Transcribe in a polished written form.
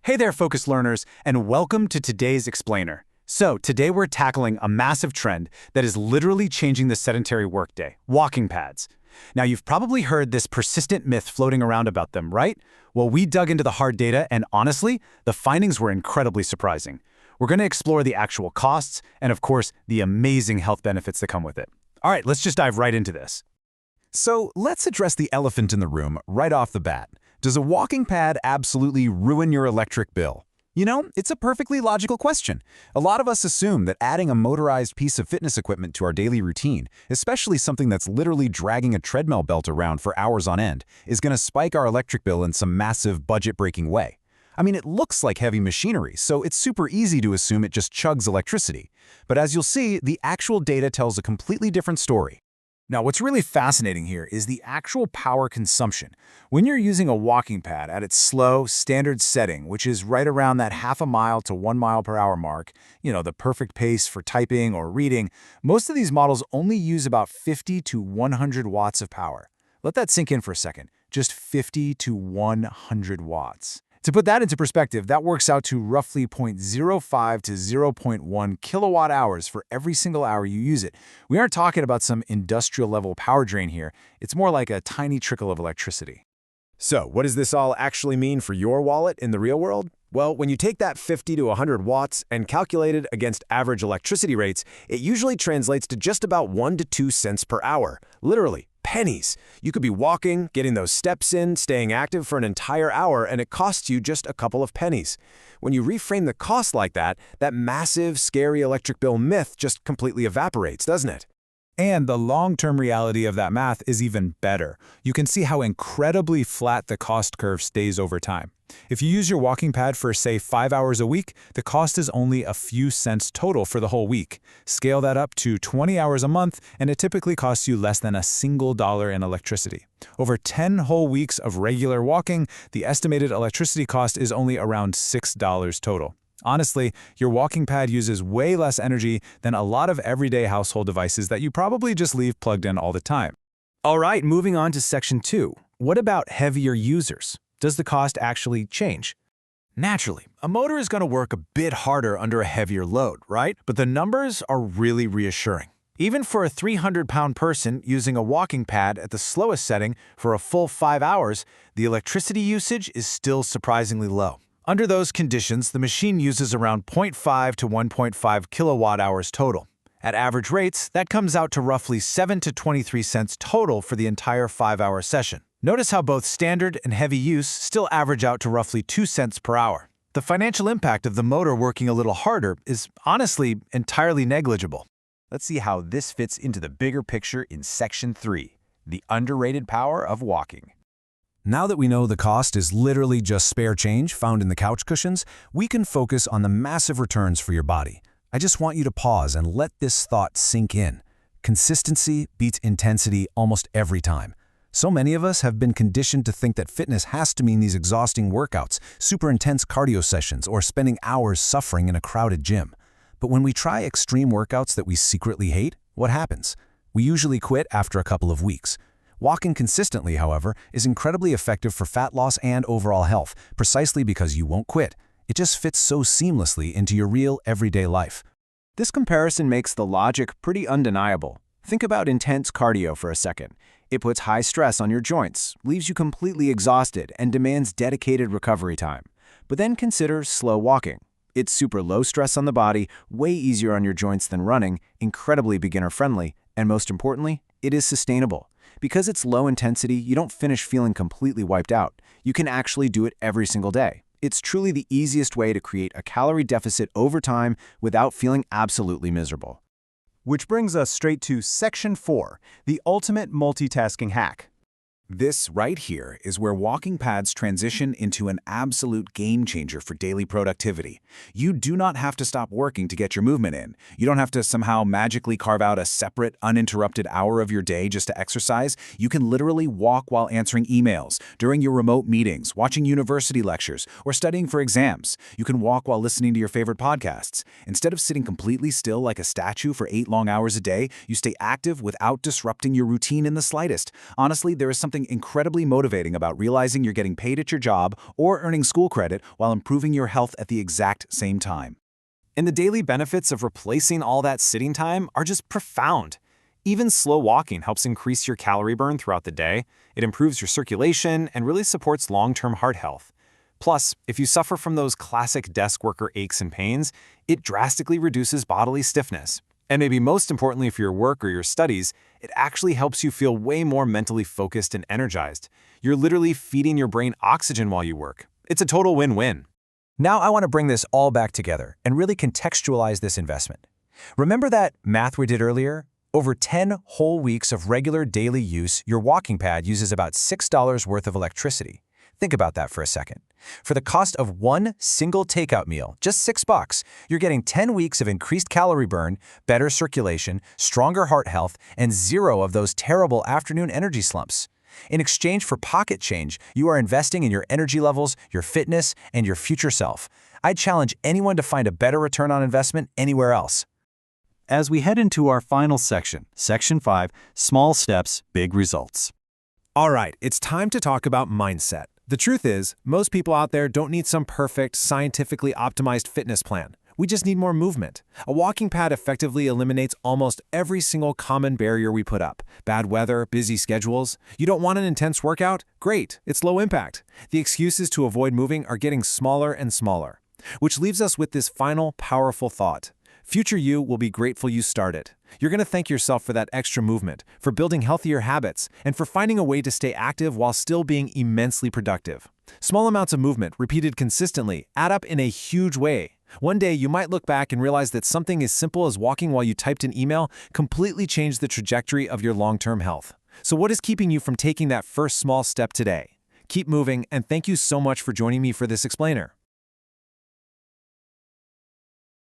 Hey there, focused learners, and welcome to today's Explainer. So, today we're tackling a massive trend that is literally changing the sedentary workday, walking pads. Now, you've probably heard this persistent myth floating around about them, right? Well, we dug into the hard data, and honestly, the findings were incredibly surprising. We're going to explore the actual costs and, of course, the amazing health benefits that come with it. All right, let's just dive right into this. So let's address the elephant in the room right off the bat. Does a walking pad absolutely ruin your electric bill? You know, it's a perfectly logical question. A lot of us assume that adding a motorized piece of fitness equipment to our daily routine, especially something that's literally dragging a treadmill belt around for hours on end, is going to spike our electric bill in some massive budget-breaking way. I mean, it looks like heavy machinery, so it's super easy to assume it just chugs electricity. But as you'll see, the actual data tells a completely different story. Now, what's really fascinating here is the actual power consumption. When you're using a walking pad at its slow, standard setting, which is right around that half a mile to 1 mile per hour mark, the perfect pace for typing or reading, most of these models only use about 50 to 100 watts of power. Let that sink in for a second. Just 50 to 100 watts. To put that into perspective, that works out to roughly 0.05 to 0.1 kilowatt hours for every single hour you use it. We aren't talking about some industrial-level power drain here. It's more like a tiny trickle of electricity. So, what does this all actually mean for your wallet in the real world? Well, when you take that 50 to 100 watts and calculate it against average electricity rates, it usually translates to just about 1 to 2 cents per hour. Literally, pennies. You could be walking, getting those steps in, staying active for an entire hour, and it costs you just a couple of pennies. When you reframe the cost like that, that massive, scary electric bill myth just completely evaporates, doesn't it? And the long-term reality of that math is even better. You can see how incredibly flat the cost curve stays over time. If you use your walking pad for, say, 5 hours a week, the cost is only a few cents total for the whole week. Scale that up to 20 hours a month, and it typically costs you less than a single dollar in electricity. Over 10 whole weeks of regular walking, the estimated electricity cost is only around $6 total. Honestly, your walking pad uses way less energy than a lot of everyday household devices that you probably just leave plugged in all the time. All right, moving on to Section 2. What about heavier users? Does the cost actually change? Naturally, a motor is going to work a bit harder under a heavier load, right? But the numbers are really reassuring. Even for a 300-pound person using a walking pad at the slowest setting for a full 5 hours, the electricity usage is still surprisingly low. Under those conditions, the machine uses around 0.5 to 1.5 kilowatt hours total. At average rates, that comes out to roughly 7 to 23 cents total for the entire 5-hour session. Notice how both standard and heavy use still average out to roughly 2 cents per hour. The financial impact of the motor working a little harder is honestly entirely negligible. Let's see how this fits into the bigger picture in Section 3, the underrated power of walking. Now that we know the cost is literally just spare change found in the couch cushions, we can focus on the massive returns for your body. I just want you to pause and let this thought sink in. Consistency beats intensity almost every time. So many of us have been conditioned to think that fitness has to mean these exhausting workouts, super intense cardio sessions, or spending hours suffering in a crowded gym. But when we try extreme workouts that we secretly hate, what happens? We usually quit after a couple of weeks. Walking consistently, however, is incredibly effective for fat loss and overall health, precisely because you won't quit. It just fits so seamlessly into your real, everyday life. This comparison makes the logic pretty undeniable. Think about intense cardio for a second. It puts high stress on your joints, leaves you completely exhausted, and demands dedicated recovery time. But then consider slow walking. It's super low stress on the body, way easier on your joints than running, incredibly beginner-friendly, and most importantly, it is sustainable. Because it's low intensity, you don't finish feeling completely wiped out. You can actually do it every single day. It's truly the easiest way to create a calorie deficit over time without feeling absolutely miserable. Which brings us straight to Section 4, the ultimate multitasking hack. This right here is where walking pads transition into an absolute game changer for daily productivity. You do not have to stop working to get your movement in. You don't have to somehow magically carve out a separate, uninterrupted hour of your day just to exercise. You can literally walk while answering emails, during your remote meetings, watching university lectures, or studying for exams. You can walk while listening to your favorite podcasts. Instead of sitting completely still like a statue for 8 long hours a day, you stay active without disrupting your routine in the slightest. Honestly, there is something something incredibly motivating about realizing you're getting paid at your job or earning school credit while improving your health at the exact same time. And the daily benefits of replacing all that sitting time are just profound. Even slow walking helps increase your calorie burn throughout the day. It improves your circulation and really supports long-term heart health. Plus, if you suffer from those classic desk worker aches and pains, it drastically reduces bodily stiffness. And maybe most importantly for your work or your studies, it actually helps you feel way more mentally focused and energized. You're literally feeding your brain oxygen while you work. It's a total win-win. Now I want to bring this all back together and really contextualize this investment. Remember that math we did earlier? Over 10 whole weeks of regular daily use, your walking pad uses about $6 worth of electricity. Think about that for a second. For the cost of one single takeout meal, just $6, you're getting 10 weeks of increased calorie burn, better circulation, stronger heart health, and 0 of those terrible afternoon energy slumps. In exchange for pocket change, you are investing in your energy levels, your fitness, and your future self. I'd challenge anyone to find a better return on investment anywhere else. As we head into our final section, Section 5, Small Steps, Big Results. All right, it's time to talk about mindset. The truth is, most people out there don't need some perfect, scientifically optimized fitness plan. We just need more movement. A walking pad effectively eliminates almost every single common barrier we put up. Bad weather, busy schedules. You don't want an intense workout? Great, it's low impact. The excuses to avoid moving are getting smaller and smaller. Which leaves us with this final, powerful thought. Future you will be grateful you started. You're going to thank yourself for that extra movement, for building healthier habits, and for finding a way to stay active while still being immensely productive. Small amounts of movement, repeated consistently, add up in a huge way. One day, you might look back and realize that something as simple as walking while you typed an email completely changed the trajectory of your long-term health. So what is keeping you from taking that first small step today? Keep moving, and thank you so much for joining me for this explainer.